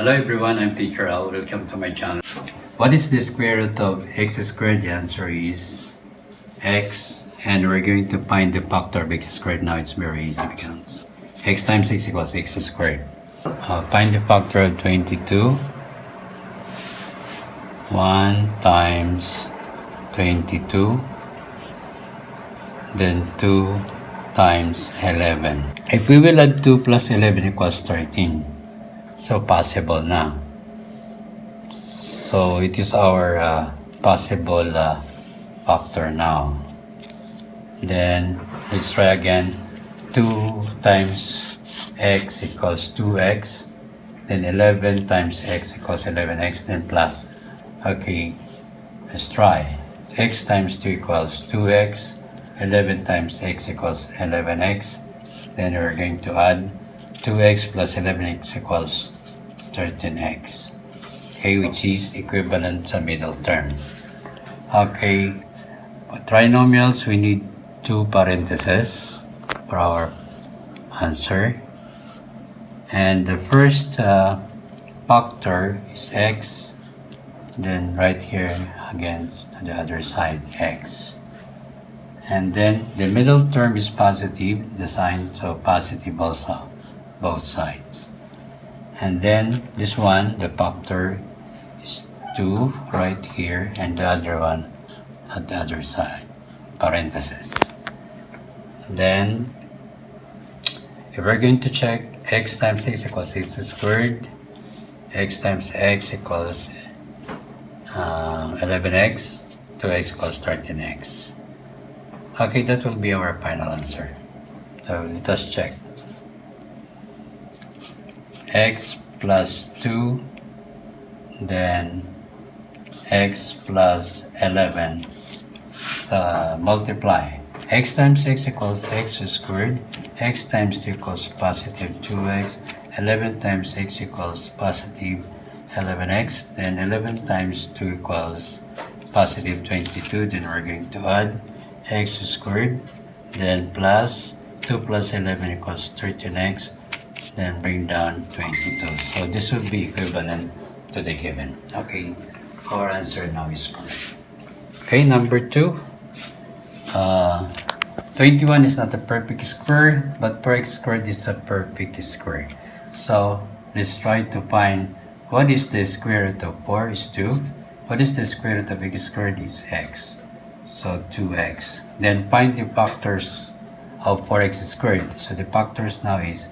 Hello everyone, I'm Teacher Al. Welcome to my channel. What is the square root of x squared? The answer is x, and we're going to find the factor of x squared. Now it's very easy because x times x equals x squared. Find the factor of 22. 1 times 22, then 2 times 11. If we will add 2 plus 11 equals 13. So possible na. So it is our possible factor now. Then let's try again. 2 times x equals 2x. Then 11 times x equals 11x. Then plus. Okay, let's try. X times 2 equals 2x. 11 times x equals 11x. Then we're going to add 2x plus 11x equals 13x. Okay, which is equivalent to middle term. Okay, for trinomials, we need 2 parentheses for our answer. And the first factor is x. Then right here again to the other side, x. And then the middle term is positive, the sign, so positive also, both sides. And then this one, the factor is 2 right here, and the other one at the other side, parentheses. Then if we're going to check, x times x equals x squared, x times x equals 11x, 2x equals 13x. Okay, that will be our final answer. So let us check. X plus 2, then x plus 11, multiply. X times x equals x squared, x times 2 equals positive 2x, 11 times x equals positive 11x, then 11 times 2 equals positive 22, then we're going to add x squared, then plus 2 plus 11 equals 13x, then bring down 22. So this would be equivalent to the given. Okay, our answer now is correct. Okay, number 2. 21 is not a perfect square, but per x squared is a perfect square. So let's try to find what is the square root of 4 is 2. What is the square root of x squared is x. So 2x. Then find the factors of 4x squared. So the factors now is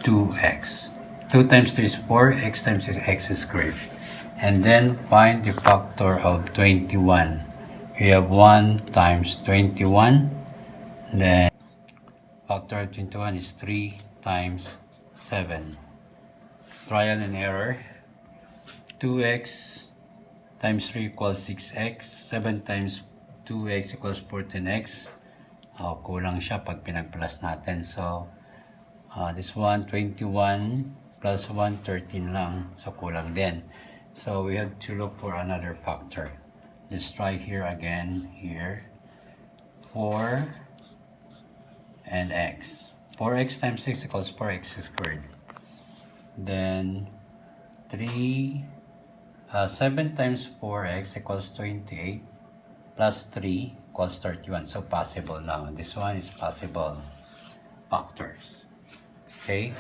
2x. 2 times 2 is 4, x times is x squared. And then find the factor of 21. We have 1 times 21. Then factor of 21 is 3 times 7. Trial and error. 2x times 3 equals 6x. 7 times 2x equals 14x. Kulang siya pag pinag-plus natin. So, this one, 21 plus 1, 13 lang. So, kulang din. So, we have to look for another factor. Let's try here again. Here. 4 and x. 4x times 6 equals 4x squared. Then, 7 times 4x equals 28 plus 3 equals 31. So possible now. This one is possible factors. Okay.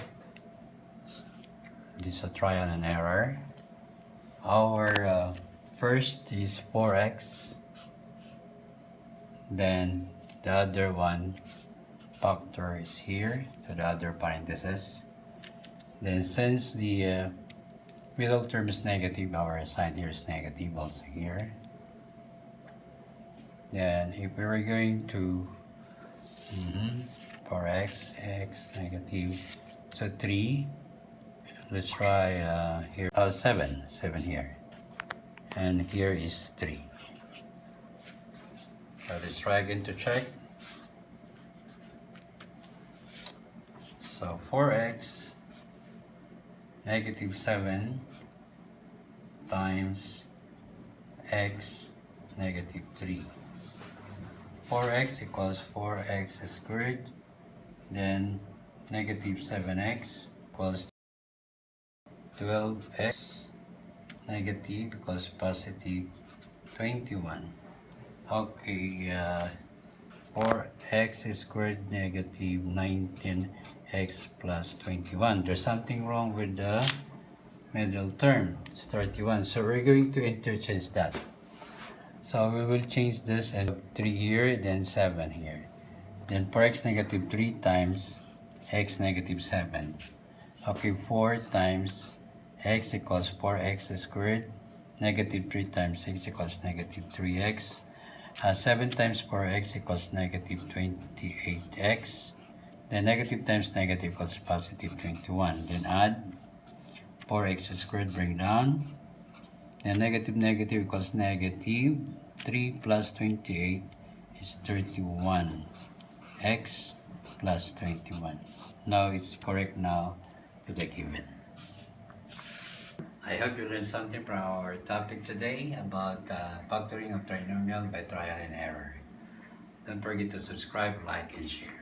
This is a trial and error. Our first is 4x. Then the other one factor is here to the other parentheses. Then since the middle term is negative, our sign here is negative also here. Then if we were going to 4x, x negative, so 3, let's try here, 7 here, and here is 3. So let's try again to check. So 4x negative 7 times x negative 3. 4x equals 4x squared, then negative 7x equals 12x negative equals positive 21. Okay, 4x squared negative 19x plus 21. There's something wrong with the middle term. It's 31. So we're going to interchange that. So we will change this and 3 here, then 7 here. Then 4x negative 3 times x negative 7. Okay, 4 times x equals 4x squared. Negative 3 times x equals negative 3x. 7 times 4x equals negative 28x. Then negative times negative equals positive 21. Then add 4x squared, bring down. Then negative negative equals negative 3 plus 28 is 31. X plus 21. Now it's correct now to the given. I hope you learned something from our topic today about factoring of trinomial by trial and error. Don't forget to subscribe, like, and share.